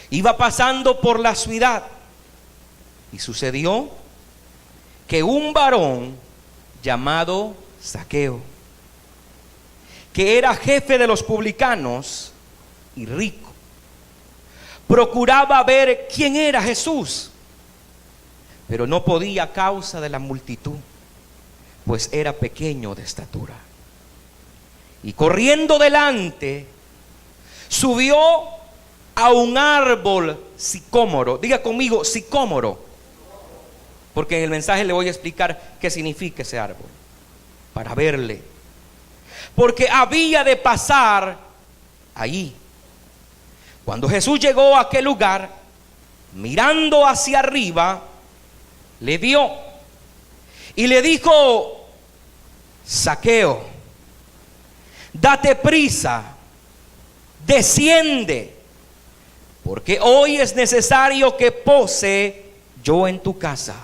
Iba pasando por la ciudad y sucedió que un varón llamado Zaqueo, que era jefe de los publicanos y rico, procuraba ver quién era Jesús, pero no podía a causa de la multitud, pues era pequeño de estatura. Y corriendo delante, subió a un árbol sicómoro. Diga conmigo, sicómoro, porque en el mensaje le voy a explicar qué significa ese árbol, para verle, porque había de pasar allí. Cuando Jesús llegó a aquel lugar, mirando hacia arriba, le vio y le dijo: Zaqueo, date prisa, desciende, porque hoy es necesario que pose yo en tu casa.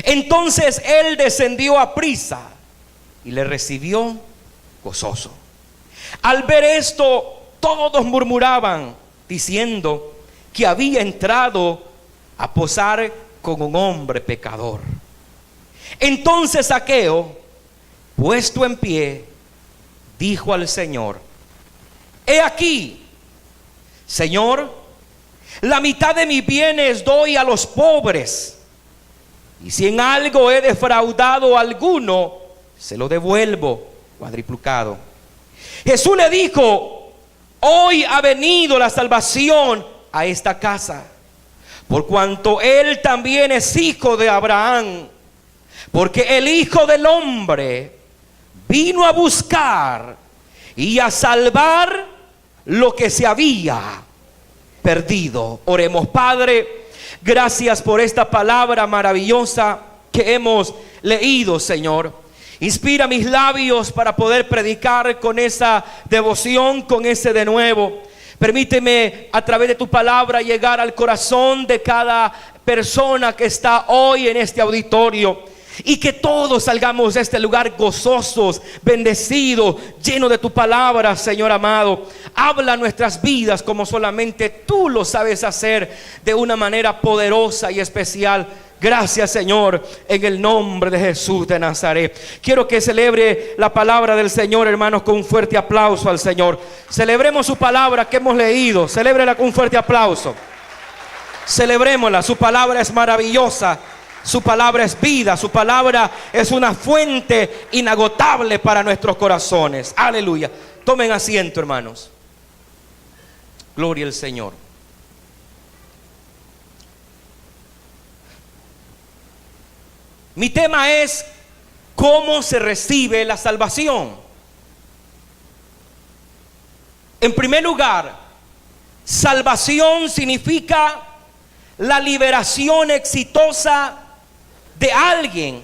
Entonces él descendió a prisa y le recibió gozoso. Al ver esto, todos murmuraban, diciendo que había entrado a posar con un hombre pecador. Entonces Zaqueo, puesto en pie, dijo al Señor: he aquí, Señor, la mitad de mis bienes doy a los pobres, y si en algo he defraudado a alguno, se lo devuelvo cuadriplicado. Jesús le dijo: hoy ha venido la salvación a esta casa, por cuanto él también es hijo de Abraham, porque el Hijo del Hombre vino a buscar y a salvar lo que se había perdido. Oremos. Padre, gracias por esta palabra maravillosa que hemos leído, Señor. Inspira mis labios para poder predicar con esa devoción, con ese de nuevo. Permíteme a través de tu palabra llegar al corazón de cada persona que está hoy en este auditorio, y que todos salgamos de este lugar gozosos, bendecidos, llenos de tu palabra, Señor amado. Habla nuestras vidas como solamente tú lo sabes hacer, de una manera poderosa y especial. Gracias, Señor, en el nombre de Jesús de Nazaret. Quiero que celebre la palabra del Señor, hermanos, con un fuerte aplauso al Señor. Celebremos su palabra que hemos leído. Celébrela con un fuerte aplauso. Celebrémosla. Su palabra es maravillosa. Su palabra es vida. Su palabra es una fuente inagotable para nuestros corazones. Aleluya. Tomen asiento, hermanos. Gloria al Señor. Mi tema es: ¿cómo se recibe la salvación? En primer lugar, salvación significa la liberación exitosa de alguien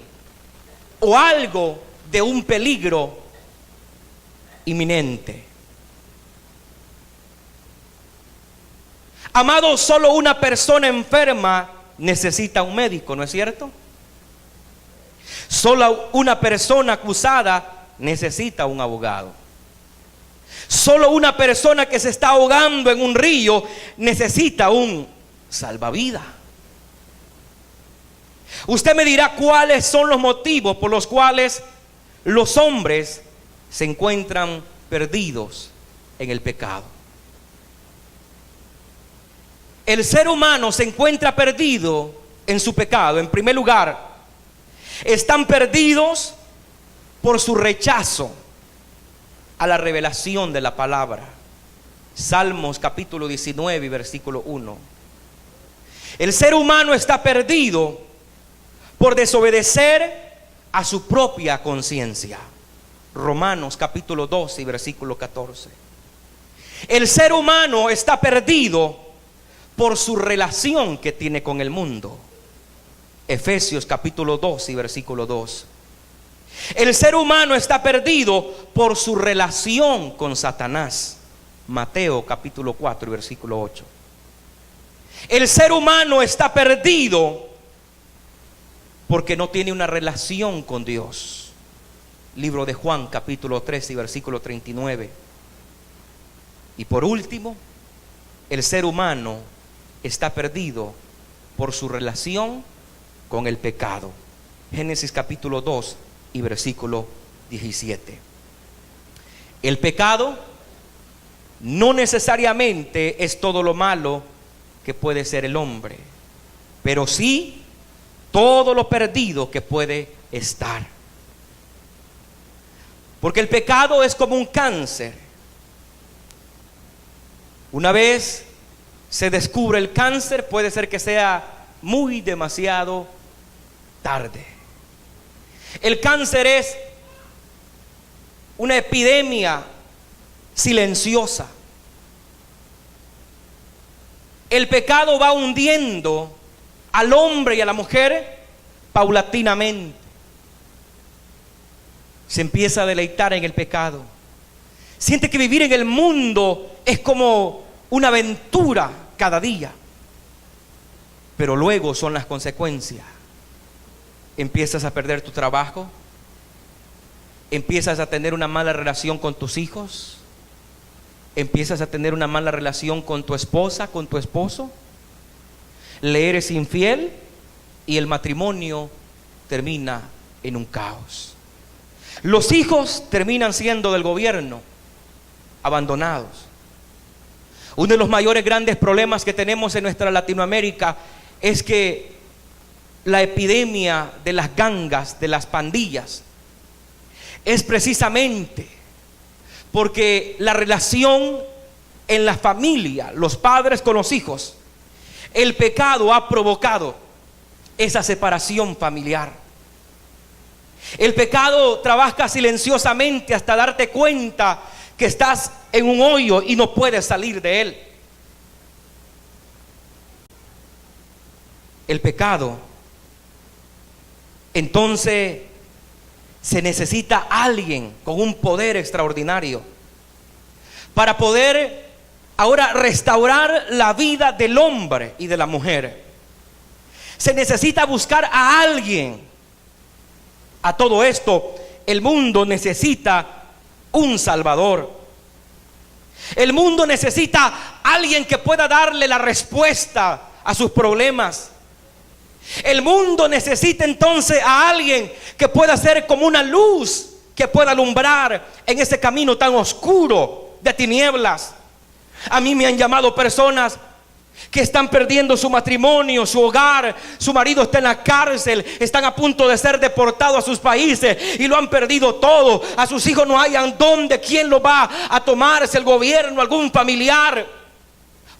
o algo de un peligro inminente. Amado, solo una persona enferma necesita un médico, ¿no es cierto? Solo una persona acusada necesita un abogado. Solo una persona que se está ahogando en un río necesita un salvavidas. Usted me dirá cuáles son los motivos por los cuales los hombres se encuentran perdidos en el pecado. El ser humano se encuentra perdido en su pecado. En primer lugar, están perdidos por su rechazo a la revelación de la palabra. Salmos capítulo 19 y versículo 1. El ser humano está perdido por desobedecer a su propia conciencia. Romanos capítulo 12 y versículo 14. El ser humano está perdido por su relación que tiene con el mundo. Efesios capítulo 2 y versículo 2. El ser humano está perdido por su relación con Satanás. Mateo capítulo 4 y versículo 8. El ser humano está perdido porque no tiene una relación con Dios. Libro de Juan capítulo 3 y versículo 39. Y por último, el ser humano está perdido por su relación con el pecado. Génesis capítulo 2 y versículo 17. El pecado no necesariamente es todo lo malo que puede ser el hombre, pero sí todo lo perdido que puede estar. Porque el pecado es como un cáncer. Una vez se descubre el cáncer, puede ser que sea muy demasiado tarde. El cáncer es una epidemia silenciosa. El pecado va hundiendo al hombre y a la mujer paulatinamente. Se empieza a deleitar en el pecado. Siente que vivir en el mundo es como una aventura cada día. Pero luego son las consecuencias. Empiezas a perder tu trabajo. Empiezas a tener una mala relación con tus hijos. Empiezas a tener una mala relación con tu esposa, con tu esposo. Le eres infiel y el matrimonio termina en un caos. Los hijos terminan siendo del gobierno, abandonados. Uno de los mayores grandes problemas que tenemos en nuestra Latinoamérica es que la epidemia de las gangas, de las pandillas, es precisamente porque la relación en la familia, los padres con los hijos, el pecado ha provocado esa separación familiar. El pecado trabaja silenciosamente hasta darte cuenta que estás en un hoyo y no puedes salir de él. El pecado, entonces se necesita alguien con un poder extraordinario para poder ahora restaurar la vida del hombre y de la mujer. Se necesita buscar a alguien. A todo esto, el mundo necesita un Salvador. El mundo necesita alguien que pueda darle la respuesta a sus problemas. El mundo necesita entonces a alguien que pueda ser como una luz que pueda alumbrar en ese camino tan oscuro de tinieblas. A mí me han llamado personas que están perdiendo su matrimonio, su hogar, su marido está en la cárcel, están a punto de ser deportados a sus países y lo han perdido todo. A sus hijos no hayan dónde, quién lo va a tomar, es el gobierno, algún familiar,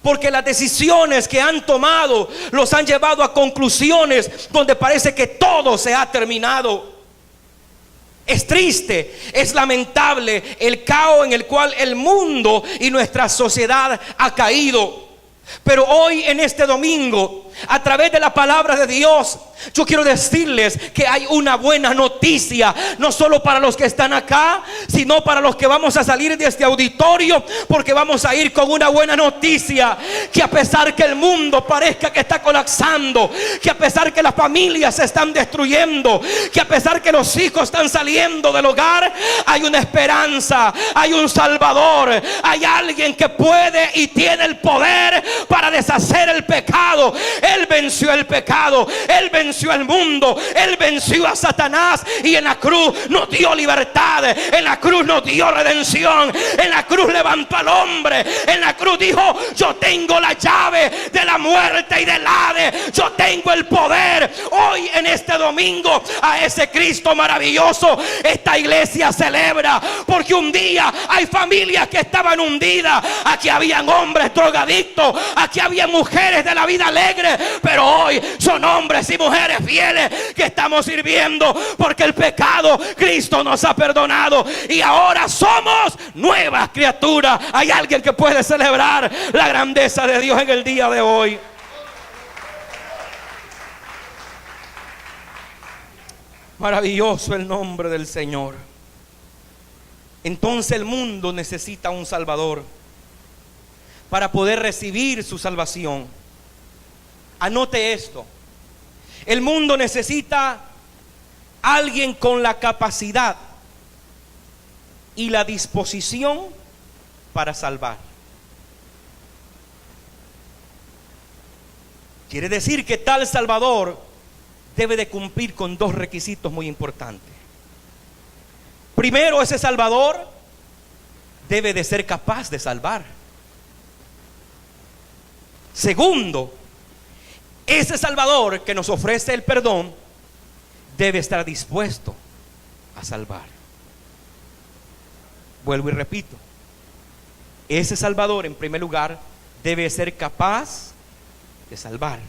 porque las decisiones que han tomado los han llevado a conclusiones donde parece que todo se ha terminado. Es triste, es lamentable el caos en el cual el mundo y nuestra sociedad ha caído. Pero hoy en este domingo, a través de la palabra de Dios, yo quiero decirles que hay una buena noticia, no solo para los que están acá, sino para los que vamos a salir de este auditorio, porque vamos a ir con una buena noticia, que a pesar que el mundo parezca que está colapsando, que a pesar que las familias se están destruyendo, que a pesar que los hijos están saliendo del hogar, hay una esperanza, hay un Salvador, hay alguien que puede y tiene el poder para deshacer el pecado. Él venció el pecado, Él venció el mundo, Él venció a Satanás, y en la cruz nos dio libertad, en la cruz nos dio redención, en la cruz levantó al hombre, en la cruz dijo: yo tengo la llave de la muerte y del Hades, yo tengo el poder. Hoy en este domingo a ese Cristo maravilloso esta iglesia celebra, porque un día hay familias que estaban hundidas, aquí habían hombres drogadictos, aquí había mujeres de la vida alegre, pero hoy son hombres y mujeres fieles que estamos sirviendo, porque el pecado Cristo nos ha perdonado y ahora somos nuevas criaturas. Hay alguien que puede celebrar la grandeza de Dios en el día de hoy. Maravilloso el nombre del Señor. Entonces el mundo necesita un Salvador para poder recibir su salvación. Anote esto: el mundo necesita alguien con la capacidad y la disposición para salvar. Quiere decir que tal Salvador debe de cumplir con dos requisitos muy importantes. Primero, ese Salvador debe de ser capaz de salvar. Segundo, ese Salvador que nos ofrece el perdón debe estar dispuesto a salvar. Vuelvo y repito, ese Salvador en primer lugar debe ser capaz de salvar.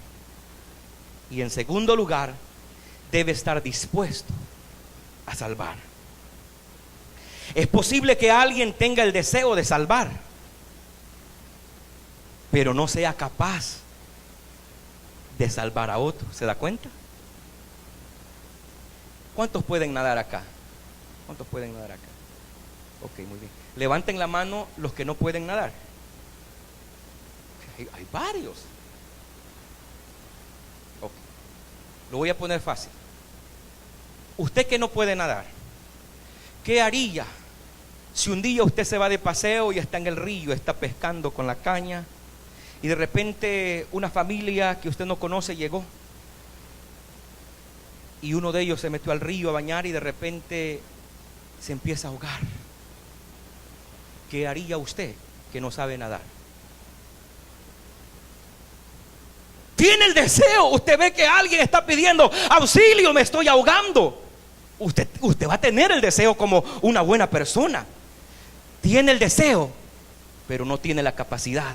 Y en segundo lugar, debe estar dispuesto a salvar. Es posible que alguien tenga el deseo de salvar, pero no sea capaz de salvar a otro. ¿Se da cuenta? ¿Cuántos pueden nadar acá? ¿Cuántos pueden nadar acá? Ok, muy bien. Levanten la mano los que no pueden nadar. Hay varios. Ok. Lo voy a poner fácil. Usted que no puede nadar, ¿qué haría si un día usted se va de paseo y está en el río, está pescando con la caña, y de repente una familia que usted no conoce llegó y uno de ellos se metió al río a bañar y de repente se empieza a ahogar? ¿Qué haría usted que no sabe nadar? Tiene el deseo, usted ve que alguien está pidiendo auxilio, me estoy ahogando. Usted va a tener el deseo como una buena persona. Tiene el deseo, pero no tiene la capacidad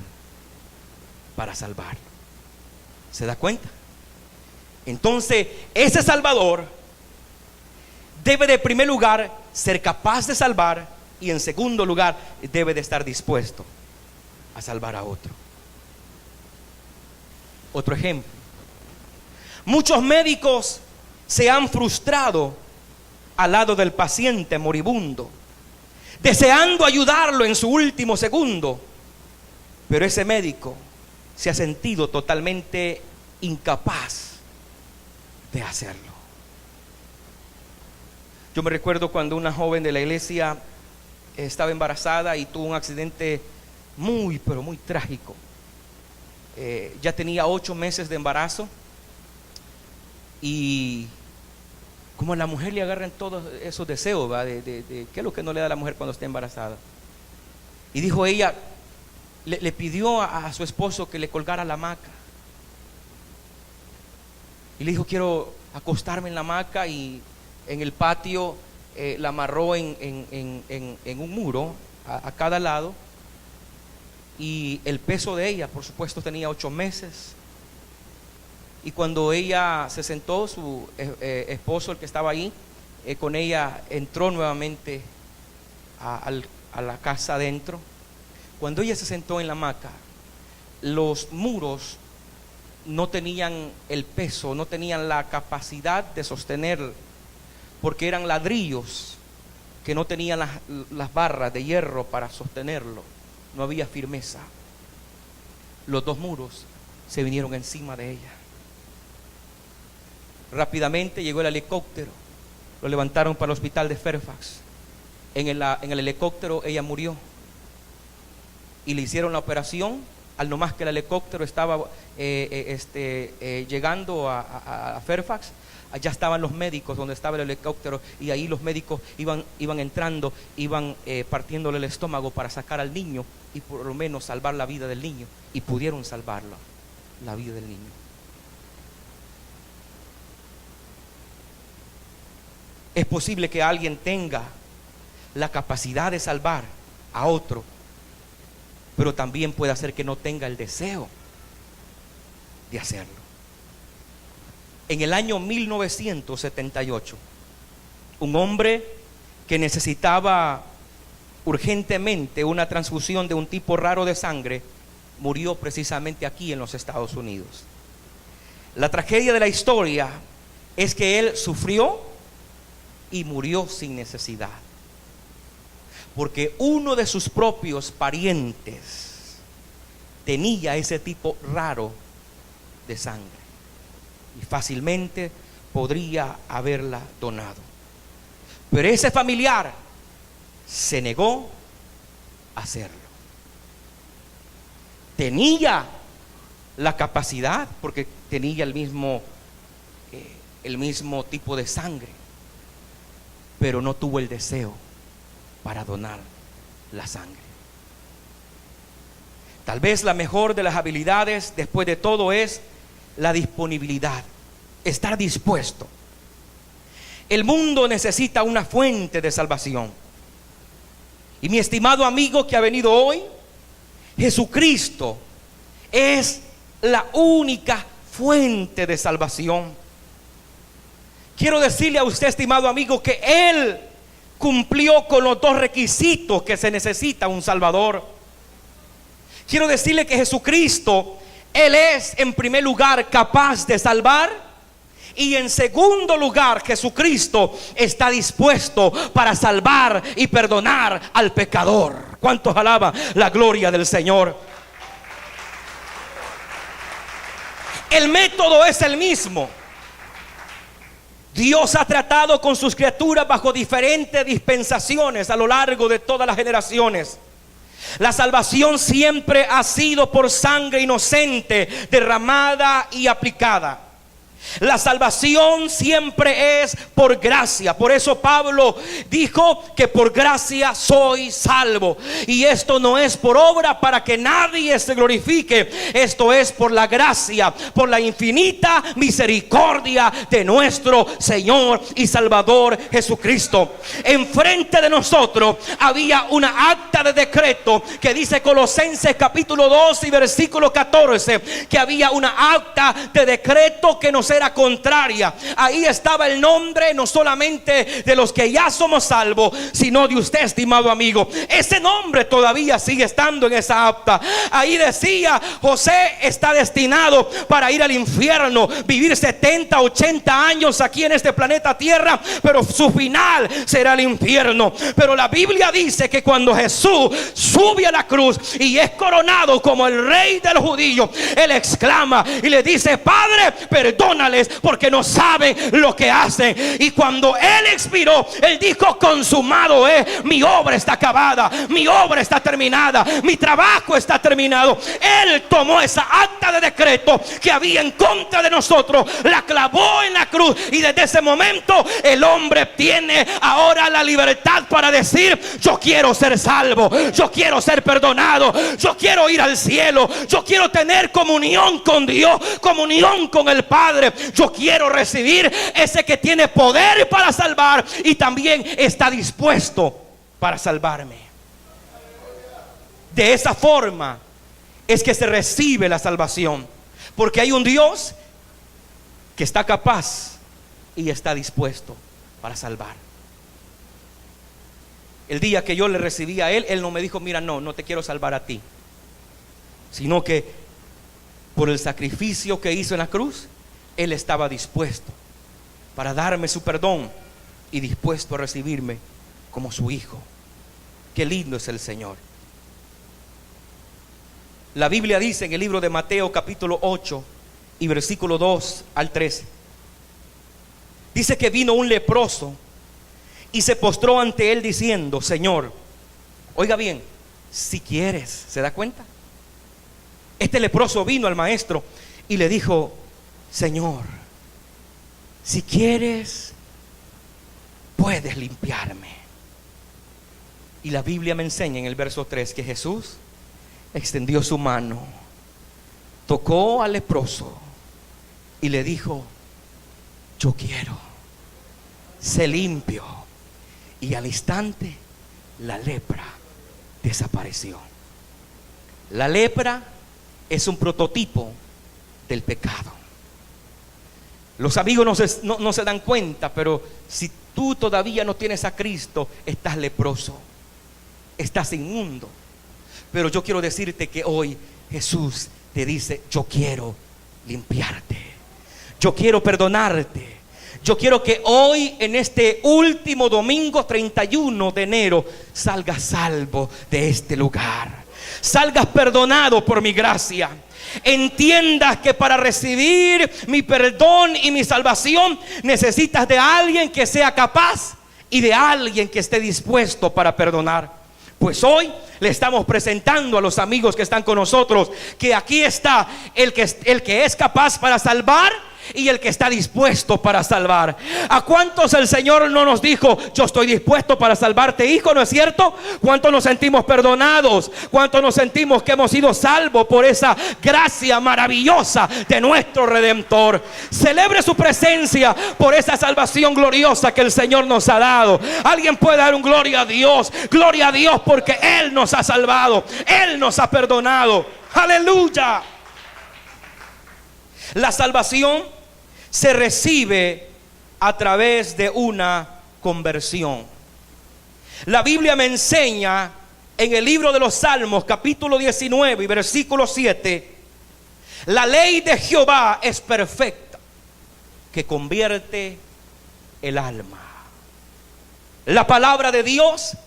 para salvarlo. ¿Se da cuenta? Entonces, ese Salvador debe de primer lugar ser capaz de salvar, y en segundo lugar debe de estar dispuesto a salvar a otro. Otro ejemplo: muchos médicos se han frustrado al lado del paciente moribundo, deseando ayudarlo en su último segundo, pero ese médico se ha sentido totalmente incapaz de hacerlo. Yo me recuerdo cuando una joven de la iglesia estaba embarazada y tuvo un accidente muy, pero muy trágico. Ya tenía 8 meses de embarazo, y como a la mujer le agarran todos esos deseos, ¿va? ¿Qué es lo que no le da a la mujer cuando está embarazada? Y dijo ella, le pidió a su esposo que le colgara la hamaca. Y le dijo, quiero acostarme en la hamaca, y en el patio la amarró en un muro a cada lado. Y el peso de ella, por supuesto, tenía 8 meses. Y cuando ella se sentó, su esposo, el que estaba ahí con ella, entró nuevamente a la casa adentro. Cuando ella se sentó en la hamaca, los muros no tenían el peso, no tenían la capacidad de sostener, porque eran ladrillos que no tenían las barras de hierro para sostenerlo. No había firmeza. Los 2 muros se vinieron encima de ella. Rápidamente llegó el helicóptero, lo levantaron para el hospital de Fairfax. En el helicóptero ella murió, y le hicieron la operación. Al no más que el helicóptero estaba llegando a Fairfax, allá estaban los médicos donde estaba el helicóptero, y ahí los médicos iban entrando, iban partiéndole el estómago para sacar al niño y por lo menos salvar la vida del niño, y pudieron salvarlo, la vida del niño. Es posible que alguien tenga la capacidad de salvar a otro, pero también puede ser que no tenga el deseo de hacerlo. En el año 1978, un hombre que necesitaba urgentemente una transfusión de un tipo raro de sangre murió precisamente aquí en los Estados Unidos. La tragedia de la historia es que él sufrió y murió sin necesidad, porque uno de sus propios parientes tenía ese tipo raro de sangre y fácilmente podría haberla donado. Pero ese familiar se negó a hacerlo. Tenía la capacidad, porque tenía el mismo tipo de sangre, pero no tuvo el deseo para donar la sangre. Tal vez la mejor de las habilidades después de todo es la disponibilidad, estar dispuesto. El mundo necesita una fuente de salvación. Y mi estimado amigo que ha venido hoy, Jesucristo es la única fuente de salvación. Quiero decirle a usted, estimado amigo, que Él cumplió con los dos requisitos que se necesita un Salvador. Quiero decirle que Jesucristo, Él es en primer lugar capaz de salvar, y en segundo lugar Jesucristo está dispuesto para salvar y perdonar al pecador. ¿Cuántos alaban la gloria del Señor? El método es el mismo. Dios ha tratado con sus criaturas bajo diferentes dispensaciones a lo largo de todas las generaciones. La salvación siempre ha sido por sangre inocente, derramada y aplicada. La salvación siempre es por gracia. Por eso Pablo dijo que por gracia soy salvo. Y esto no es por obra para que nadie se glorifique. Esto es por la gracia, por la infinita misericordia de nuestro Señor y Salvador Jesucristo. Enfrente de nosotros había una acta de decreto que dice Colosenses capítulo 2 y versículo 14, que había una acta de decreto que nos era contraria. Ahí estaba el nombre no solamente de los que ya somos salvos, sino de usted, estimado amigo. Ese nombre todavía sigue estando en esa acta. Ahí decía: José está destinado para ir al infierno, vivir 70, 80 años aquí en este planeta Tierra, pero su final será el infierno. Pero la Biblia dice que cuando Jesús sube a la cruz y es coronado como el rey de los judíos, Él exclama y le dice: Padre, perdónales porque no saben lo que hacen. Y cuando Él expiró, Él dijo: consumado es, mi obra está acabada, mi obra está terminada, mi trabajo está terminado. Él tomó esa acta de decreto que había en contra de nosotros, la clavó en la cruz, y desde ese momento el hombre tiene ahora la libertad para decir: yo quiero ser salvo, yo quiero ser perdonado, yo quiero ir al cielo, yo quiero tener comunión con Dios, comunión con el Padre. Yo quiero recibir ese que tiene poder para salvar y también está dispuesto para salvarme. De esa forma es que se recibe la salvación, porque hay un Dios que está capaz y está dispuesto para salvar. El día que yo le recibí a Él, Él no me dijo: mira, no te quiero salvar a ti, sino que por el sacrificio que hizo en la cruz, Él estaba dispuesto para darme su perdón y dispuesto a recibirme como su hijo. Qué lindo es el Señor. La Biblia dice en el libro de Mateo capítulo 8 y versículo 2 al 13, dice que vino un leproso y se postró ante Él diciendo: Señor, oiga bien, si quieres. ¿Se da cuenta? Este leproso vino al maestro y le dijo: Señor, si quieres, puedes limpiarme. Y la Biblia me enseña en el verso 3 que Jesús extendió su mano, tocó al leproso y le dijo: yo quiero, sé limpio. Y al instante la lepra desapareció. La lepra es un prototipo del pecado. Los amigos no se dan cuenta, pero si tú todavía no tienes a Cristo, estás leproso, estás inmundo. Pero yo quiero decirte que hoy Jesús te dice: yo quiero limpiarte, yo quiero perdonarte. Yo quiero que hoy, en este último domingo 31 de enero, salgas salvo de este lugar, salgas perdonado por mi gracia. Entiendas que para recibir mi perdón y mi salvación necesitas de alguien que sea capaz y de alguien que esté dispuesto para perdonar. Pues hoy le estamos presentando a los amigos que están con nosotros que aquí está el que es capaz para salvar y el que está dispuesto para salvar. ¿A cuántos el Señor no nos dijo: yo estoy dispuesto para salvarte, hijo? ¿No es cierto? ¿Cuántos nos sentimos perdonados? ¿Cuántos nos sentimos que hemos sido salvos por esa gracia maravillosa de nuestro Redentor? Celebre su presencia por esa salvación gloriosa que el Señor nos ha dado. Alguien puede dar un gloria a Dios. Gloria a Dios, porque Él nos ha salvado, Él nos ha perdonado. Aleluya. La salvación se recibe a través de una conversión. La Biblia me enseña en el libro de los Salmos, capítulo 19 y versículo 7: la ley de Jehová es perfecta, que convierte el alma. La palabra de Dios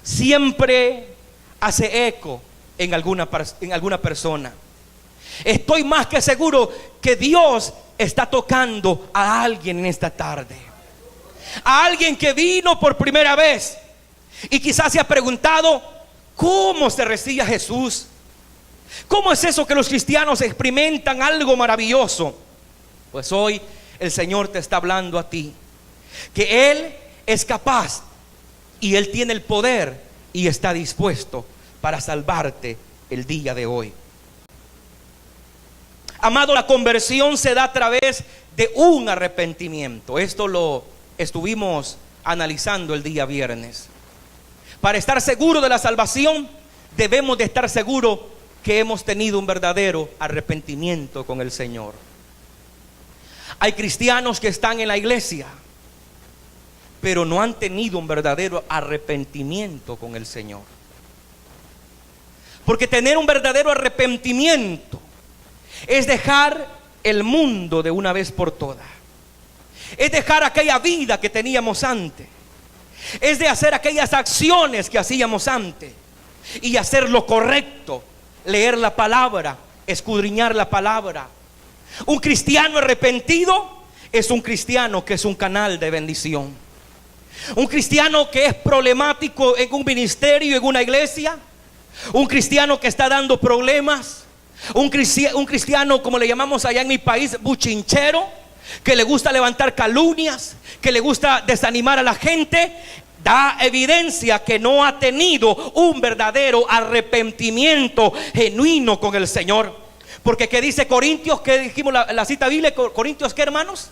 siempre hace eco en alguna persona. Estoy más que seguro que Dios está tocando a alguien en esta tarde. A alguien que vino por primera vez y quizás se ha preguntado: ¿cómo se recibe a Jesús? ¿Cómo es eso que los cristianos experimentan algo maravilloso? Pues hoy el Señor te está hablando a ti, que Él es capaz y Él tiene el poder y está dispuesto para salvarte el día de hoy. Amado, la conversión se da a través de un arrepentimiento. Esto lo estuvimos analizando el día viernes. Para estar seguro de la salvación, debemos de estar seguros que hemos tenido un verdadero arrepentimiento con el Señor. Hay cristianos que están en la iglesia, pero no han tenido un verdadero arrepentimiento con el Señor. Porque tener un verdadero arrepentimiento es dejar el mundo de una vez por todas. Es dejar aquella vida que teníamos antes. Es de hacer aquellas acciones que hacíamos antes y hacer lo correcto. Leer la palabra, escudriñar la palabra. Un cristiano arrepentido es un cristiano que es un canal de bendición. Un cristiano que es problemático en un ministerio, en una iglesia. Un cristiano que está dando problemas. Un cristiano, como le llamamos allá en mi país, buchinchero, que le gusta levantar calumnias, que le gusta desanimar a la gente, da evidencia que no ha tenido un verdadero arrepentimiento genuino con el Señor. Porque ¿qué dice Corintios? ¿Qué dijimos la cita bíblica? Corintios, ¿qué, hermanos?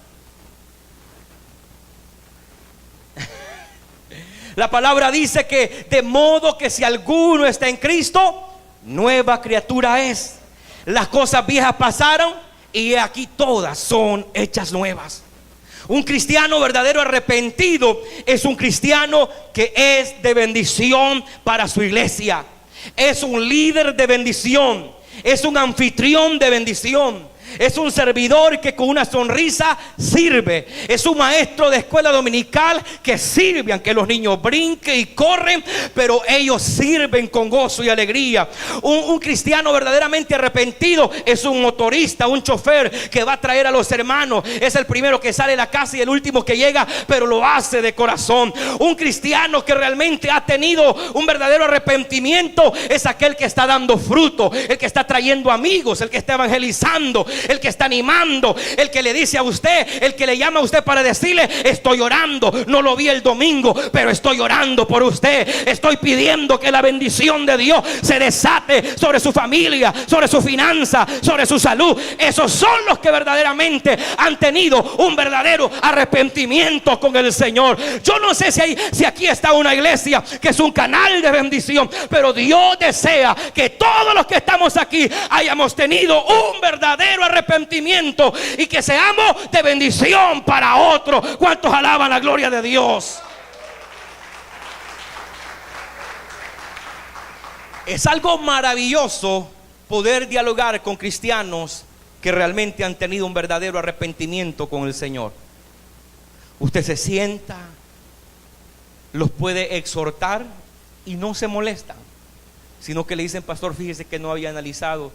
La palabra dice que de modo que si alguno está en Cristo, nueva criatura es. Las cosas viejas pasaron y aquí todas son hechas nuevas. Un cristiano verdadero arrepentido es un cristiano que es de bendición para su iglesia. Es un líder de bendición. Es un anfitrión de bendición. Es un servidor que con una sonrisa sirve. Es un maestro de escuela dominical que sirve, aunque los niños brinquen y corren, pero ellos sirven con gozo y alegría. Un cristiano verdaderamente arrepentido es un motorista, un chofer que va a traer a los hermanos. Es el primero que sale de la casa y el último que llega, pero lo hace de corazón. Un cristiano que realmente ha tenido un verdadero arrepentimiento es aquel que está dando fruto, el que está trayendo amigos, el que está evangelizando, el que está animando, el que le dice a usted, el que le llama a usted para decirle: estoy orando, no lo vi el domingo, pero estoy orando por usted. Estoy pidiendo que la bendición de Dios se desate sobre su familia, sobre su finanza, sobre su salud. Esos son los que verdaderamente han tenido un verdadero arrepentimiento con el Señor. Yo no sé si aquí está una iglesia que es un canal de bendición, pero Dios desea que todos los que estamos aquí hayamos tenido un verdadero arrepentimiento y que seamos de bendición para otros. ¿Cuántos alaban la gloria de Dios? Es algo maravilloso poder dialogar con cristianos que realmente han tenido un verdadero arrepentimiento con el Señor. Usted se sienta, los puede exhortar y no se molestan, sino que le dicen: pastor, fíjese que no había analizado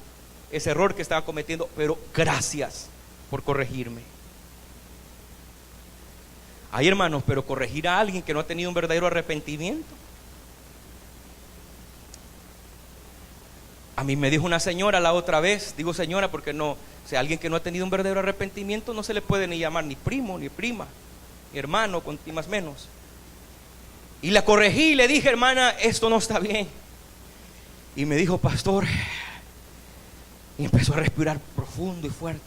ese error que estaba cometiendo, pero gracias por corregirme. Hay hermanos, pero corregir a alguien que no ha tenido un verdadero arrepentimiento. A mí me dijo una señora la otra vez, digo señora porque no, o sea, alguien que no ha tenido un verdadero arrepentimiento no se le puede ni llamar ni primo, ni prima, ni hermano, ni más menos. Y la corregí y le dije, hermana, esto no está bien. Y me dijo, pastor, y empezó a respirar profundo y fuerte.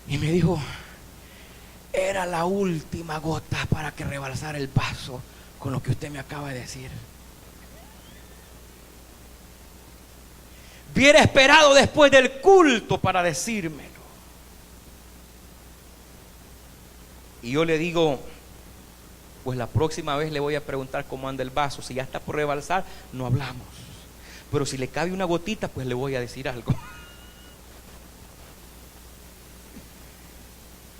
Y me dijo, era la última gota para que rebalsara el vaso con lo que usted me acaba de decir. Hubiera esperado después del culto para decírmelo. Y yo le digo, pues la próxima vez le voy a preguntar cómo anda el vaso. Si ya está por rebalsar, no hablamos. Pero si le cabe una gotita, pues le voy a decir algo.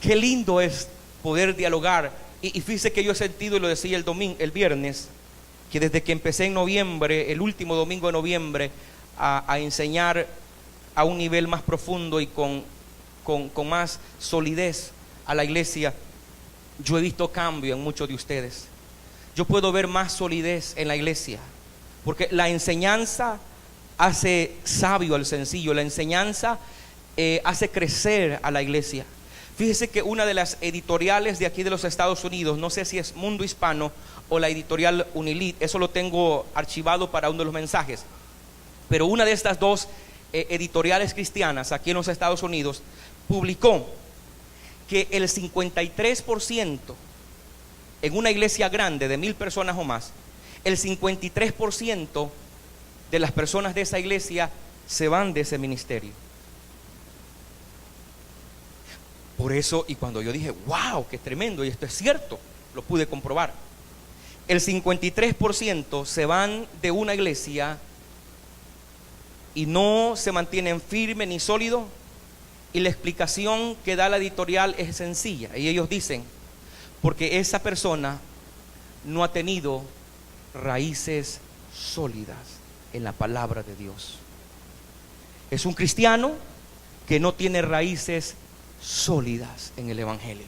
Qué lindo es poder dialogar. Y fíjese que yo he sentido, y lo decía el viernes, que desde que empecé en noviembre, el último domingo de noviembre, a enseñar a un nivel más profundo y con más solidez a la iglesia, yo he visto cambio en muchos de ustedes. Yo puedo ver más solidez en la iglesia, porque la enseñanza hace sabio al sencillo, la enseñanza hace crecer a la iglesia. Fíjese que una de las editoriales de aquí de los Estados Unidos, no sé si es Mundo Hispano o la editorial Unilit, eso lo tengo archivado para uno de los mensajes, pero una de estas dos editoriales cristianas aquí en los Estados Unidos publicó que el 53% en una iglesia grande de 1000 personas o más, el 53% de las personas de esa iglesia se van de ese ministerio. Por eso, y cuando yo dije, wow, qué tremendo, y esto es cierto, lo pude comprobar. El 53% se van de una iglesia y no se mantienen firme ni sólido. Y la explicación que da la editorial es sencilla. Y ellos dicen, porque esa persona no ha tenido raíces sólidas en la palabra de Dios. Es un cristiano que no tiene raíces sólidas en el evangelio.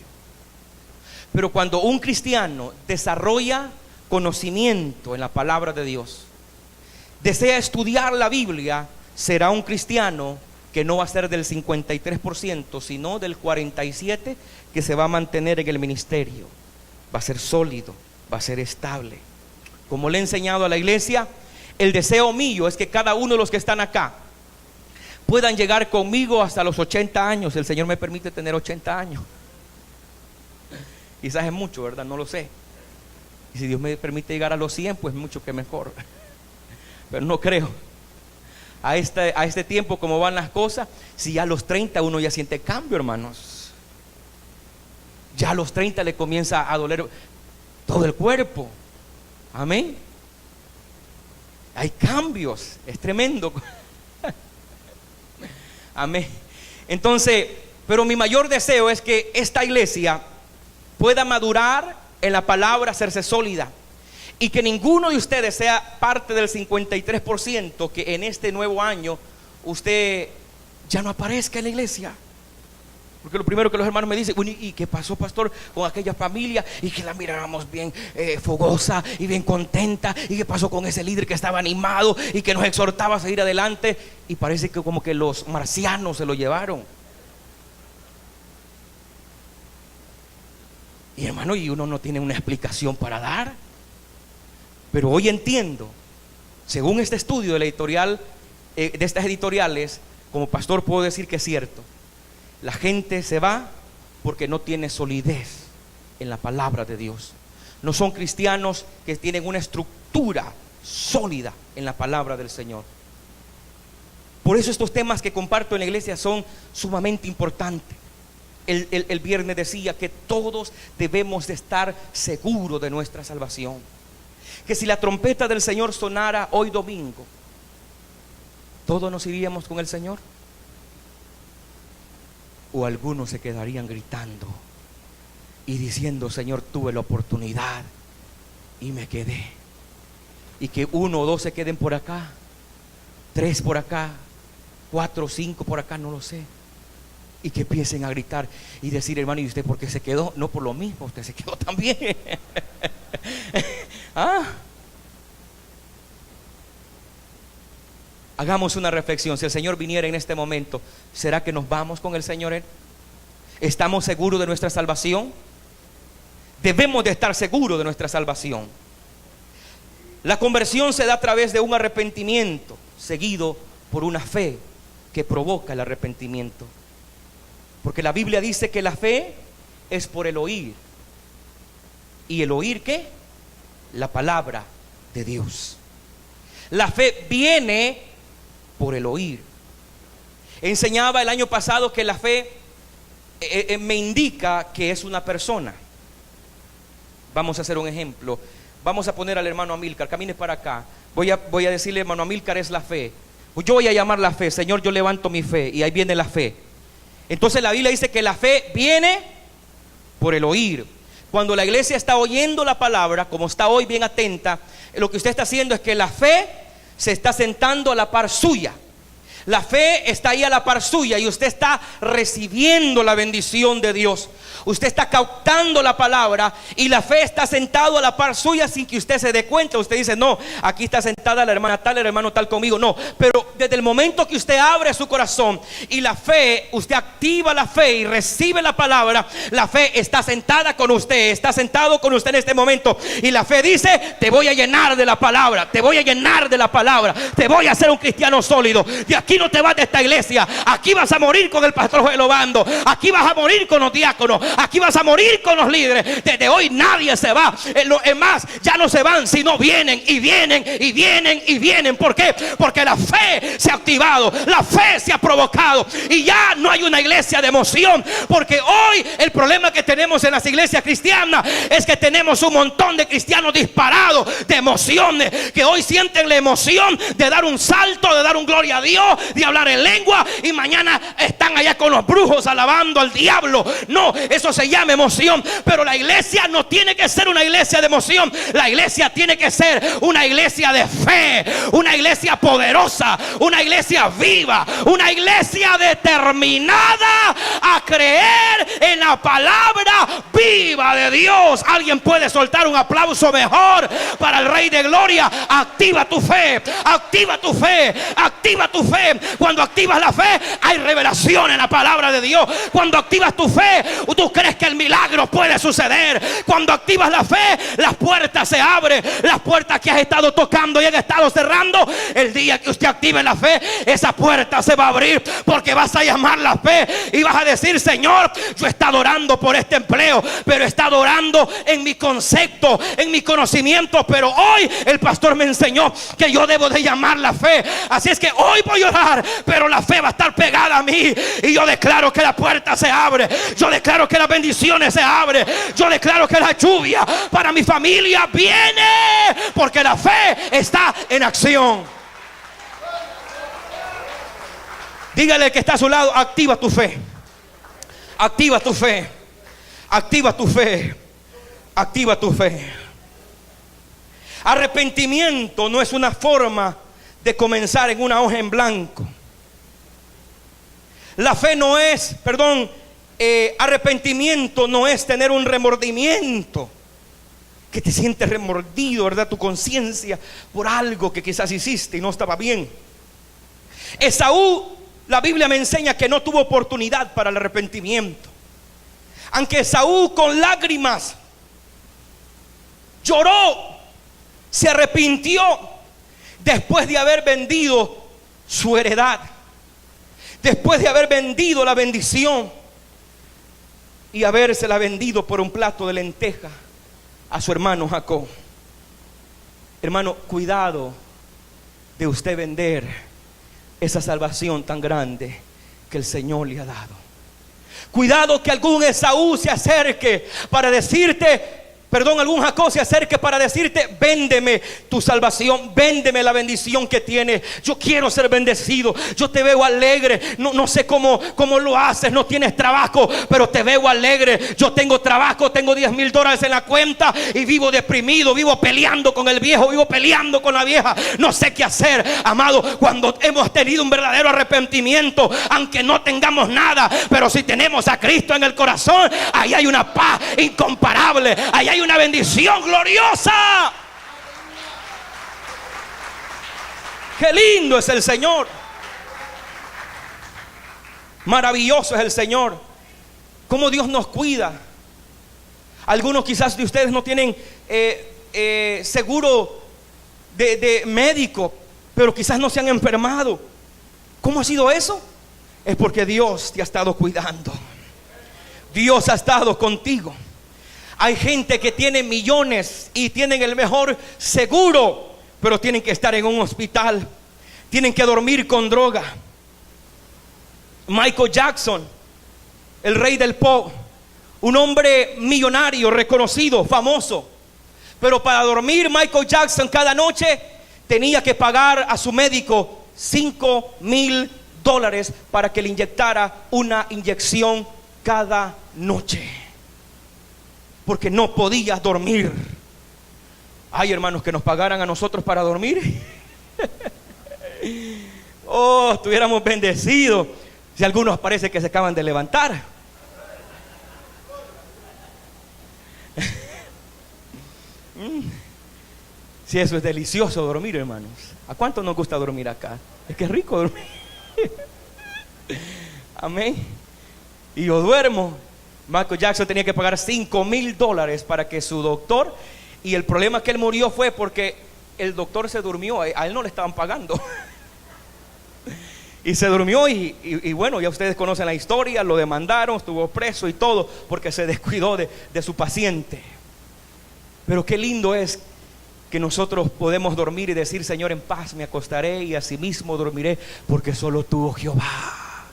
Pero cuando un cristiano desarrolla conocimiento en la palabra de Dios, desea estudiar la Biblia, será un cristiano que no va a ser del 53%, sino del 47% que se va a mantener en el ministerio. Va a ser sólido, va a ser estable. Como le he enseñado a la iglesia, el deseo mío es que cada uno de los que están acá puedan llegar conmigo hasta los 80 años. El Señor me permite tener 80 años. Quizás es mucho, ¿verdad? No lo sé. Y si Dios me permite llegar a los 100, pues mucho que mejor. Pero no creo. A este tiempo, como van las cosas, si ya a los 30 uno ya siente cambio, hermanos. Ya a los 30 le comienza a doler todo el cuerpo. Amén. Hay cambios, es tremendo. Amén. Entonces, pero mi mayor deseo es que esta iglesia pueda madurar en la palabra, hacerse sólida, y que ninguno de ustedes sea parte del 53% que en este nuevo año usted ya no aparezca en la iglesia. Porque lo primero que los hermanos me dicen, bueno, ¿y qué pasó, pastor, con aquella familia? Y que la mirábamos bien fogosa y bien contenta. ¿Y qué pasó con ese líder que estaba animado y que nos exhortaba a seguir adelante? Y parece que como que los marcianos se lo llevaron. Y hermano, y uno no tiene una explicación para dar. Pero hoy entiendo, según este estudio de la editorial, de estas editoriales, como pastor puedo decir que es cierto. La gente se va porque no tiene solidez en la palabra de Dios. No son cristianos que tienen una estructura sólida en la palabra del Señor. Por eso estos temas que comparto en la iglesia son sumamente importantes. El viernes decía que todos debemos de estar seguros de nuestra salvación. Que si la trompeta del Señor sonara hoy domingo, ¿todos nos iríamos con el Señor? O algunos se quedarían gritando y diciendo, Señor, tuve la oportunidad y me quedé. Y que 1 o 2 se queden por acá, 3 por acá, 4 o 5 por acá, no lo sé. Y que empiecen a gritar y decir, hermano, ¿y usted por qué se quedó? No por lo mismo, usted se quedó también. ¿Ah? Hagamos una reflexión. Si el Señor viniera en este momento, ¿será que nos vamos con el Señor? ¿Estamos seguros de nuestra salvación? Debemos de estar seguros de nuestra salvación. La conversión se da a través de un arrepentimiento seguido por una fe que provoca el arrepentimiento. Porque la Biblia dice que la fe es por el oír. ¿Y el oír qué? La palabra de Dios. La fe viene por el oír. Enseñaba el año pasado que la fe me indica que es una persona. Vamos a hacer un ejemplo. Vamos a poner al hermano Amílcar. Camine para acá. Voy a decirle, hermano Amílcar, es la fe. Yo voy a llamar la fe. Señor, yo levanto mi fe. Y ahí viene la fe. Entonces la Biblia dice que la fe viene por el oír. Cuando la iglesia está oyendo la palabra, como está hoy bien atenta, lo que usted está haciendo es que la fe se está sentando a la par suya. La fe está ahí a la par suya y usted está recibiendo la bendición de Dios. Usted está captando la palabra y la fe está sentado a la par suya sin que usted se dé cuenta. Usted dice, no, aquí está sentada la hermana tal, el hermano tal conmigo. No, pero desde el momento que usted abre su corazón y la fe, usted activa la fe y recibe la palabra, la fe está sentada con usted, está sentado con usted en este momento. Y la fe dice, te voy a llenar de la palabra, te voy a llenar de la palabra, te voy a hacer un cristiano sólido. De aquí no te vas de esta iglesia, aquí vas a morir con el pastor Joel Obando, aquí vas a morir con los diáconos, aquí vas a morir con los líderes. Desde hoy nadie se va. Es más, ya no se van, sino vienen y vienen y vienen y vienen. ¿Por qué? Porque la fe se ha activado, la fe se ha provocado y ya no hay una iglesia de emoción. Porque hoy el problema que tenemos en las iglesias cristianas es que tenemos un montón de cristianos disparados de emociones, que hoy sienten la emoción de dar un salto, de dar un gloria a Dios, de hablar en lengua, y mañana están allá con los brujos alabando al diablo. No, eso se llama emoción. Pero la iglesia no tiene que ser una iglesia de emoción. La iglesia tiene que ser una iglesia de fe, una iglesia poderosa, una iglesia viva, una iglesia determinada a creer en la palabra viva de Dios. Alguien puede soltar un aplauso mejor para el Rey de Gloria. Activa tu fe, activa tu fe, activa tu fe. Cuando activas la fe, hay revelación en la palabra de Dios. Cuando activas tu fe, tú crees que el milagro puede suceder. Cuando activas la fe, las puertas se abren. Las puertas que has estado tocando y han estado cerrando, el día que usted active la fe, esa puerta se va a abrir, porque vas a llamar la fe y vas a decir, Señor, yo he estado orando por este empleo, pero he estado orando en mi concepto, en mi conocimiento, pero hoy el pastor me enseñó que yo debo de llamar la fe. Así es que hoy voy a orar, pero la fe va a estar pegada a mí, y yo declaro que la puerta se abre. Yo declaro que las bendiciones se abren. Yo declaro que la lluvia para mi familia viene, porque la fe está en acción. Dígale al que está a su lado, activa tu fe, activa tu fe, activa tu fe, activa tu fe. Arrepentimiento no es una forma de comenzar en una hoja en blanco. La fe no es, arrepentimiento no es tener un remordimiento, que te sientes remordido, ¿verdad? Tu conciencia por algo que quizás hiciste y no estaba bien. Esaú, la Biblia me enseña que no tuvo oportunidad para el arrepentimiento. Aunque Esaú con lágrimas lloró, se arrepintió después de haber vendido su heredad, después de haber vendido la bendición y habérsela vendido por un plato de lenteja a su hermano Jacob. Hermano, cuidado de usted vender esa salvación tan grande que el Señor le ha dado. Cuidado que algún Esaú se acerque para decirte, algún Jacob se acerque para decirte, véndeme tu salvación, véndeme la bendición que tienes. Yo quiero ser bendecido, yo te veo alegre. No sé cómo lo haces, no tienes trabajo, pero te veo alegre. Yo tengo trabajo, tengo $10,000 en la cuenta y vivo deprimido, vivo peleando con el viejo, vivo peleando con la vieja. No sé qué hacer, amado. Cuando hemos tenido un verdadero arrepentimiento, aunque no tengamos nada, pero si tenemos a Cristo en el corazón, ahí hay una paz incomparable, ahí hay una bendición gloriosa. Qué lindo es el Señor. Maravilloso es el Señor. Cómo Dios nos cuida. Algunos quizás de ustedes no tienen seguro de médico, pero quizás no se han enfermado. ¿Cómo ha sido eso? Es porque Dios te ha estado cuidando. Dios ha estado contigo. Hay gente que tiene millones y tienen el mejor seguro, pero tienen que estar en un hospital, tienen que dormir con droga. Michael Jackson, el rey del pop, un hombre millonario, reconocido, famoso, pero para dormir Michael Jackson cada noche tenía que pagar a su médico $5,000 para que le inyectara una inyección cada noche, porque no podía dormir. Ay, hermanos, que nos pagaran a nosotros para dormir. Oh, estuviéramos bendecidos. Si algunos parece que se acaban de levantar. Si eso es delicioso dormir, hermanos. ¿A cuánto nos gusta dormir acá? Es que es rico dormir. Amén. Y yo duermo. Michael Jackson tenía que pagar $5,000 para que su doctor, y el problema que él murió fue porque el doctor se durmió. A él no le estaban pagando. Y se durmió y bueno, ya ustedes conocen la historia. Lo demandaron, estuvo preso y todo porque se descuidó de su paciente. Pero qué lindo es que nosotros podemos dormir y decir: Señor, en paz me acostaré y asimismo dormiré, porque solo tú, oh Jehová,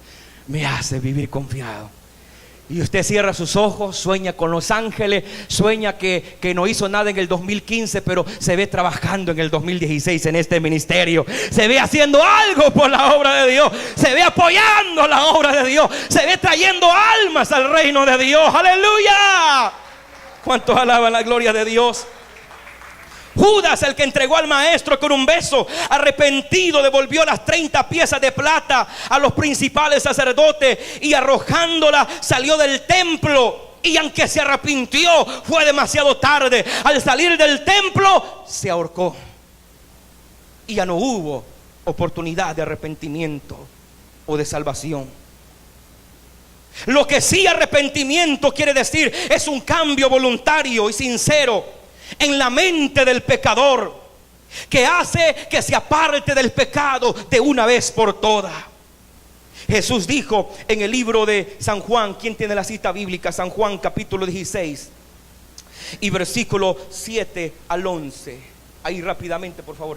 me hace vivir confiado. Y usted cierra sus ojos, sueña con los ángeles, sueña que no hizo nada en el 2015, pero se ve trabajando en el 2016 en este ministerio. Se ve haciendo algo por la obra de Dios, se ve apoyando la obra de Dios, se ve trayendo almas al reino de Dios. ¡Aleluya! ¿Cuántos alaban la gloria de Dios? Judas, el que entregó al maestro con un beso, arrepentido, devolvió las 30 piezas de plata a los principales sacerdotes y arrojándola salió del templo. Y aunque se arrepintió, fue demasiado tarde. Al salir del templo se ahorcó y ya no hubo oportunidad de arrepentimiento o de salvación. Lo que sí arrepentimiento quiere decir es un cambio voluntario y sincero en la mente del pecador, que hace que se aparte del pecado de una vez por todas. Jesús dijo en el libro de San Juan, ¿quién tiene la cita bíblica? San Juan capítulo 16 y versículo 7 al 11. Ahí rápidamente, por favor.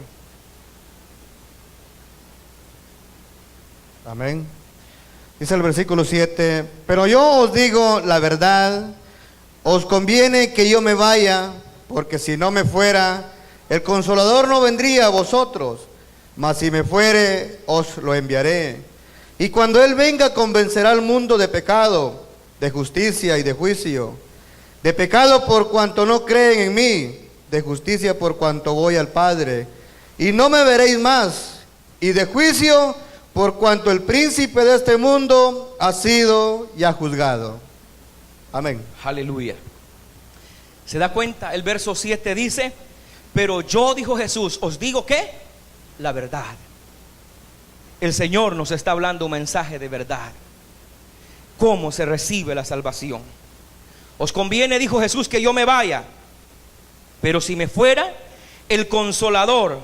Amén. Dice el versículo 7: pero yo os digo la verdad, os conviene que yo me vaya, porque si no me fuera, el Consolador no vendría a vosotros, mas si me fuere, os lo enviaré. Y cuando Él venga, convencerá al mundo de pecado, de justicia y de juicio. De pecado por cuanto no creen en mí, de justicia por cuanto voy al Padre, y no me veréis más, y de juicio por cuanto el príncipe de este mundo ha sido ya juzgado. Amén. Aleluya. ¿Se da cuenta? El verso 7 dice: pero yo, dijo Jesús, os digo que la verdad. El Señor nos está hablando un mensaje de verdad. ¿Cómo se recibe la salvación? Os conviene, dijo Jesús, que yo me vaya, pero si me fuera, el Consolador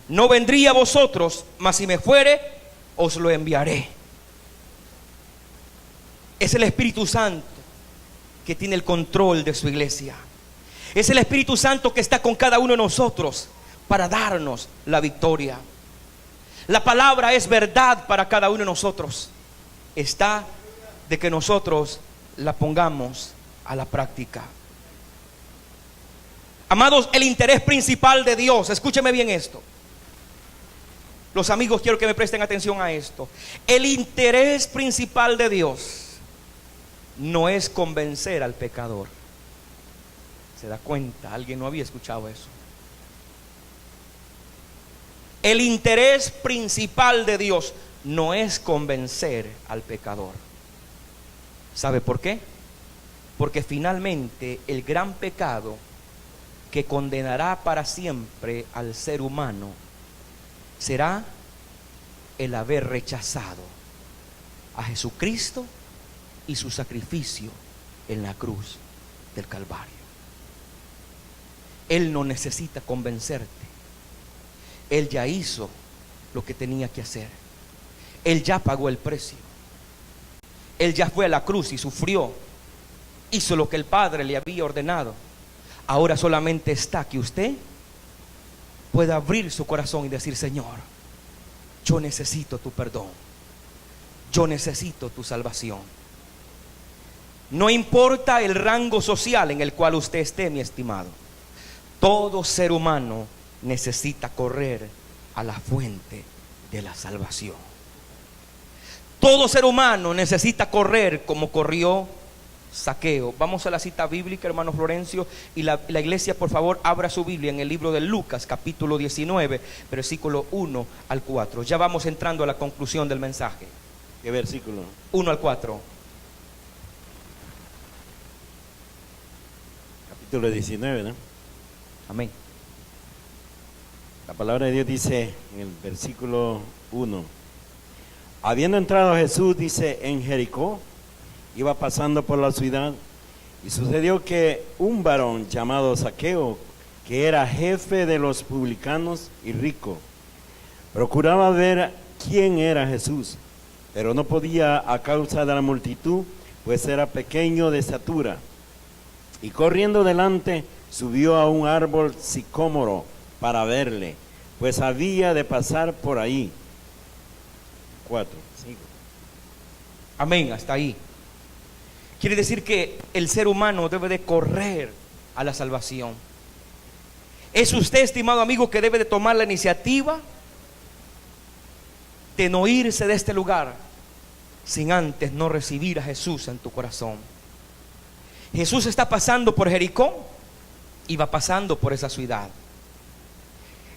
no vendría a vosotros, mas si me fuere, os lo enviaré. Es el Espíritu Santo que tiene el control de su iglesia. Es el Espíritu Santo que está con cada uno de nosotros para darnos la victoria. La palabra es verdad para cada uno de nosotros. Está de que nosotros la pongamos a la práctica. Amados, el interés principal de Dios, escúcheme bien esto. Los amigos, quiero que me presten atención a esto. El interés principal de Dios no es convencer al pecador. ¿Se da cuenta? Alguien no había escuchado eso. El interés principal de Dios no es convencer al pecador. ¿Sabe por qué? Porque finalmente el gran pecado que condenará para siempre al ser humano será el haber rechazado a Jesucristo y su sacrificio en la cruz del Calvario. Él no necesita convencerte. Él ya hizo lo que tenía que hacer. Él ya pagó el precio. Él ya fue a la cruz y sufrió. Hizo lo que el Padre le había ordenado. Ahora solamente está que usted pueda abrir su corazón y decir: Señor, yo necesito tu perdón. Yo necesito tu salvación. No importa el rango social en el cual usted esté, mi estimado. Todo ser humano necesita correr a la fuente de la salvación. Todo ser humano necesita correr como corrió Zaqueo. Vamos a la cita bíblica, hermano Florencio, y la iglesia, por favor, abra su Biblia en el libro de Lucas, capítulo 19, versículo 1 al 4. Ya vamos entrando a la conclusión del mensaje. ¿Qué versículo? 1 al 4. Capítulo 19, ¿no? Amén. La palabra de Dios dice en el versículo 1: habiendo entrado Jesús, dice, en Jericó, iba pasando por la ciudad, y sucedió que un varón llamado Zaqueo, que era jefe de los publicanos y rico, procuraba ver quién era Jesús, pero no podía a causa de la multitud, pues era pequeño de estatura. Y corriendo delante, subió a un árbol sicómoro para verle, pues había de pasar por ahí. 4, 5. Amén, hasta ahí. Quiere decir que el ser humano debe de correr a la salvación. Es usted, estimado amigo, que debe de tomar la iniciativa de no irse de este lugar sin antes no recibir a Jesús en tu corazón. Jesús está pasando por Jericó y va pasando por esa ciudad.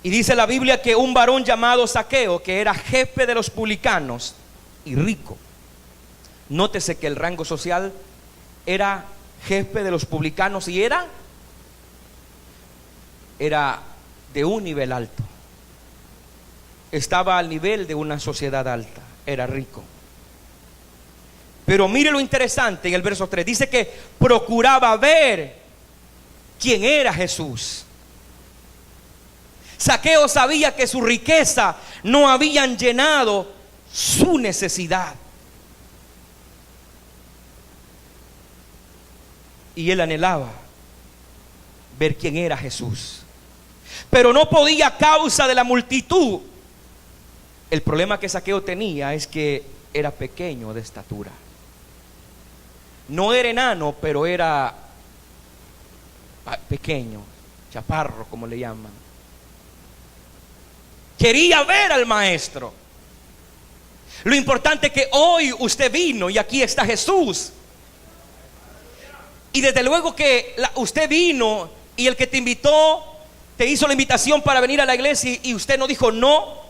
Y dice la Biblia que un varón llamado Zaqueo, que era jefe de los publicanos y rico. Nótese que el rango social era jefe de los publicanos y era de un nivel alto. Estaba al nivel de una sociedad alta, era rico. Pero mire lo interesante en el verso 3, dice que procuraba ver quién era Jesús. Zaqueo sabía que su riqueza no habían llenado su necesidad. Y él anhelaba ver quién era Jesús, pero no podía a causa de la multitud. El problema que Zaqueo tenía es que era pequeño de estatura. No era enano, pero era pequeño, chaparro, como le llaman. Quería ver al maestro. Lo importante es que hoy usted vino y aquí está Jesús. Y desde luego que usted vino y el que te invitó, te hizo la invitación para venir a la iglesia y usted no dijo no.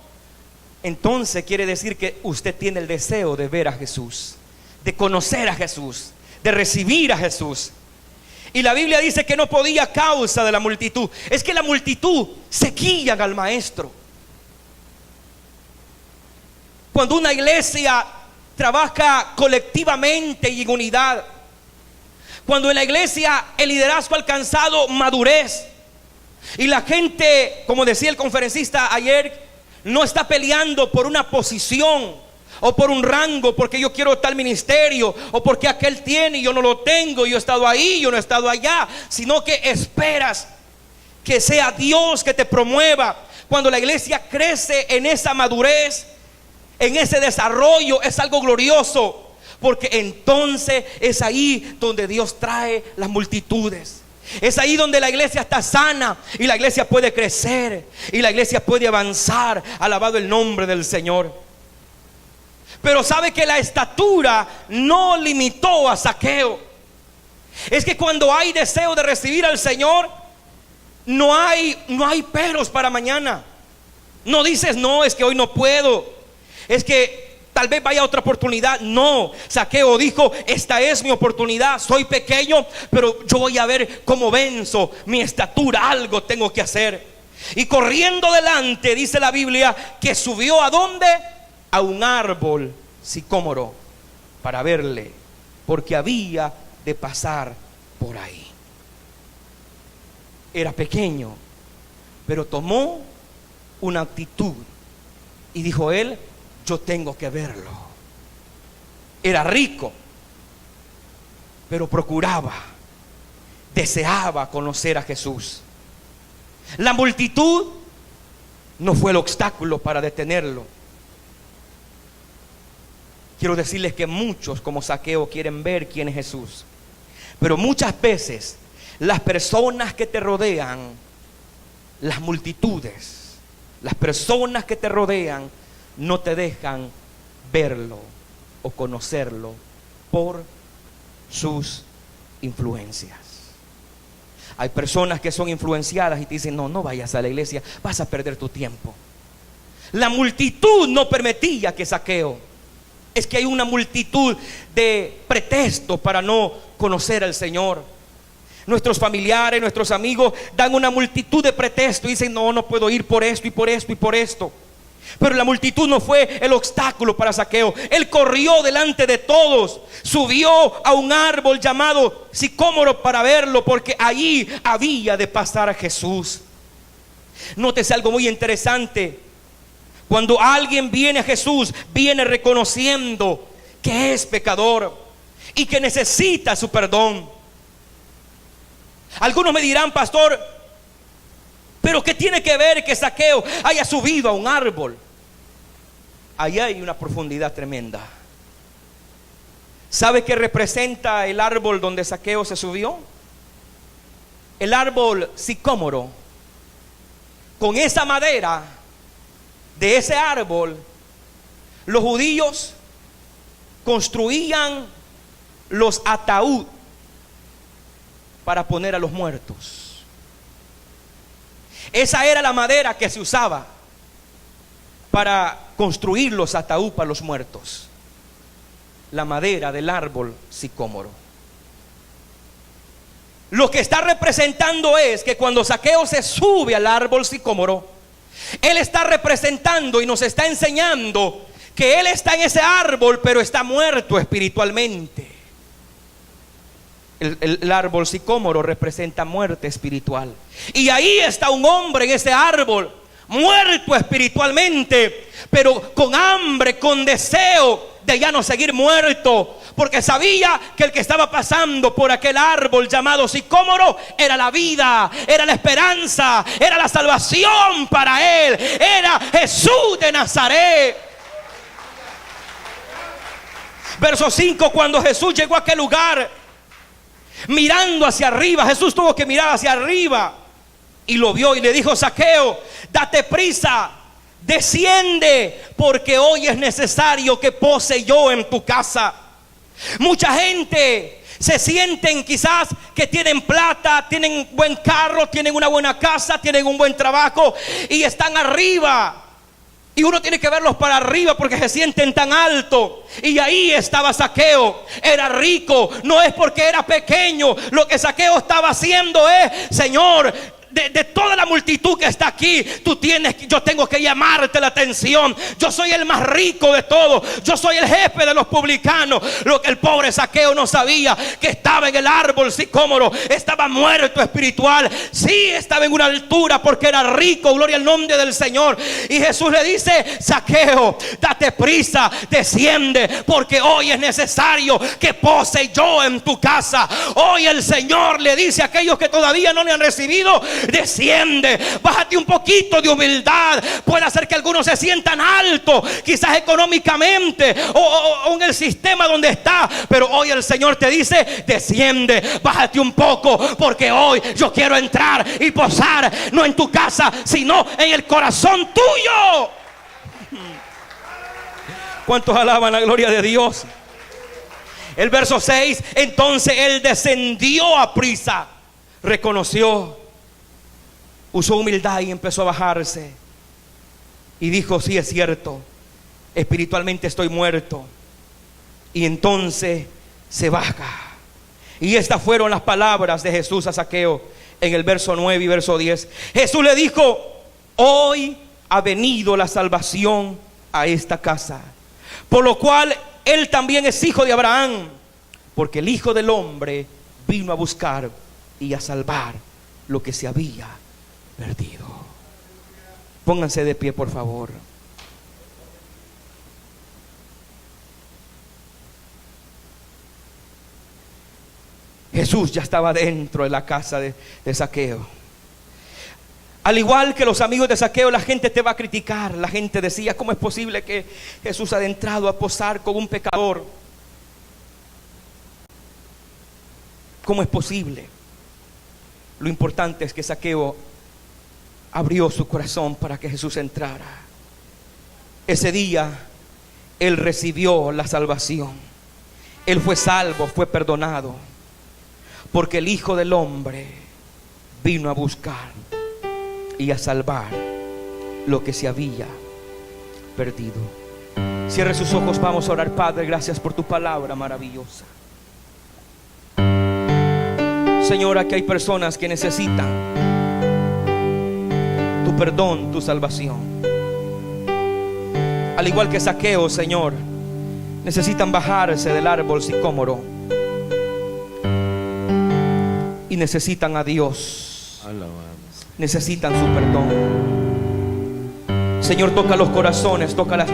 Entonces quiere decir que usted tiene el deseo de ver a Jesús, de conocer a Jesús, de recibir a Jesús. Y la Biblia dice que no podía a causa de la multitud. Es que la multitud seguía al maestro. Cuando una iglesia trabaja colectivamente y en unidad, cuando en la iglesia el liderazgo ha alcanzado madurez y la gente, como decía el conferencista ayer, no está peleando por una posición o por un rango, porque yo quiero tal ministerio o porque aquel tiene y yo no lo tengo, yo he estado ahí, yo no he estado allá, sino que esperas que sea Dios que te promueva. Cuando la iglesia crece en esa madurez, en ese desarrollo, es algo glorioso, porque entonces es ahí donde Dios trae las multitudes. Es ahí donde la iglesia está sana y la iglesia puede crecer y la iglesia puede avanzar. Alabado el nombre del Señor. Pero sabe que la estatura no limitó a Zaqueo. Es que cuando hay deseo de recibir al Señor, no hay peros para mañana. No dices no, es que hoy no puedo, es que tal vez vaya otra oportunidad. No, Zaqueo dijo: esta es mi oportunidad, soy pequeño, pero yo voy a ver cómo venzo mi estatura, algo tengo que hacer. Y corriendo delante, dice la Biblia, que subió ¿a dónde? A un árbol sicómoro para verle, porque había de pasar por ahí. Era pequeño, pero tomó una actitud y dijo él: yo tengo que verlo. Era rico, pero procuraba, deseaba conocer a Jesús. La multitud no fue el obstáculo para detenerlo. Quiero decirles que muchos, como Zaqueo, quieren ver quién es Jesús, pero muchas veces las personas que te rodean, las multitudes, las personas que te rodean, no te dejan verlo o conocerlo por sus influencias. Hay personas que son influenciadas y te dicen: no, no vayas a la iglesia, vas a perder tu tiempo. La multitud no permitía que Zaqueo. Es que hay una multitud de pretextos para no conocer al Señor. Nuestros familiares, nuestros amigos dan una multitud de pretextos y dicen: no, no puedo ir por esto y por esto y por esto. Pero la multitud no fue el obstáculo para Zaqueo. Él corrió delante de todos, subió a un árbol llamado sicómoro para verlo, porque allí había de pasar a Jesús. Nótese algo muy interesante. Cuando alguien viene a Jesús, viene reconociendo que es pecador y que necesita su perdón. Algunos me dirán: pastor, pero ¿qué tiene que ver que Zaqueo haya subido a un árbol? Ahí hay una profundidad tremenda. ¿Sabe qué representa el árbol donde Zaqueo se subió? El árbol sicómoro. Con esa madera de ese árbol, los judíos construían los ataúd para poner a los muertos. Esa era la madera que se usaba para construir los ataúd para los muertos. La madera del árbol sicómoro. Lo que está representando es que cuando Zaqueo se sube al árbol sicómoro, él está representando y nos está enseñando que él está en ese árbol, pero está muerto espiritualmente. El árbol sicómoro representa muerte espiritual. Y ahí está un hombre en ese árbol, muerto espiritualmente, pero con hambre, con deseo de ya no seguir muerto, porque sabía que el que estaba pasando por aquel árbol llamado sicómoro era la vida, era la esperanza, era la salvación para él, era Jesús de Nazaret. Verso 5: cuando Jesús llegó a aquel lugar, mirando hacia arriba, Jesús tuvo que mirar hacia arriba y lo vio y le dijo: Zaqueo, date prisa, desciende, porque hoy es necesario que pose yo en tu casa. Mucha gente se sienten quizás que tienen plata, tienen buen carro, tienen una buena casa, tienen un buen trabajo y están arriba. Y uno tiene que verlos para arriba porque se sienten tan alto. Y ahí estaba Zaqueo. Era rico, no es porque era pequeño. Lo que Zaqueo estaba haciendo es: Señor, de toda la multitud que está aquí, yo tengo que llamarte la atención. Yo soy el más rico de todos, yo soy el jefe de los publicanos. Lo que el pobre Zaqueo no sabía, que estaba en el árbol sicómoro, estaba muerto espiritual. Sí, estaba en una altura porque era rico, gloria al nombre del Señor. Y Jesús le dice: Zaqueo, date prisa, desciende, porque hoy es necesario que pose yo en tu casa. Hoy el Señor le dice a aquellos que todavía no le han recibido: desciende, bájate un poquito de humildad. Puede hacer que algunos se sientan altos, quizás económicamente o en el sistema donde está, pero hoy el Señor te dice: desciende, bájate un poco, porque hoy yo quiero entrar y posar, no en tu casa, sino en el corazón tuyo. ¿Cuántos alaban la gloria de Dios? El verso 6: entonces él descendió a prisa, reconoció, usó humildad y empezó a bajarse. Y dijo: sí, es cierto, espiritualmente estoy muerto. Y entonces se baja. Y estas fueron las palabras de Jesús a Zaqueo en el verso 9 y verso 10. Jesús le dijo: hoy ha venido la salvación a esta casa. Por lo cual él también es hijo de Abraham, porque el Hijo del Hombre vino a buscar y a salvar lo que se había perdido. Pónganse de pie, por favor. Jesús ya estaba dentro de la casa de Zaqueo. Al igual que los amigos de Zaqueo, la gente te va a criticar. La gente decía: ¿cómo es posible que Jesús ha entrado a posar con un pecador? ¿Cómo es posible? Lo importante es que Zaqueo abrió su corazón para que Jesús entrara. Ese día él recibió la salvación. Él fue salvo, fue perdonado, porque el Hijo del Hombre vino a buscar y a salvar lo que se había perdido. Cierre sus ojos, vamos a orar. Padre, gracias por tu palabra maravillosa. Señor, aquí hay personas que necesitan tu perdón, tu salvación. Al igual que Zaqueo, Señor, necesitan bajarse del árbol sicómoro y necesitan a Dios. Necesitan su perdón. Señor, toca los corazones, toca las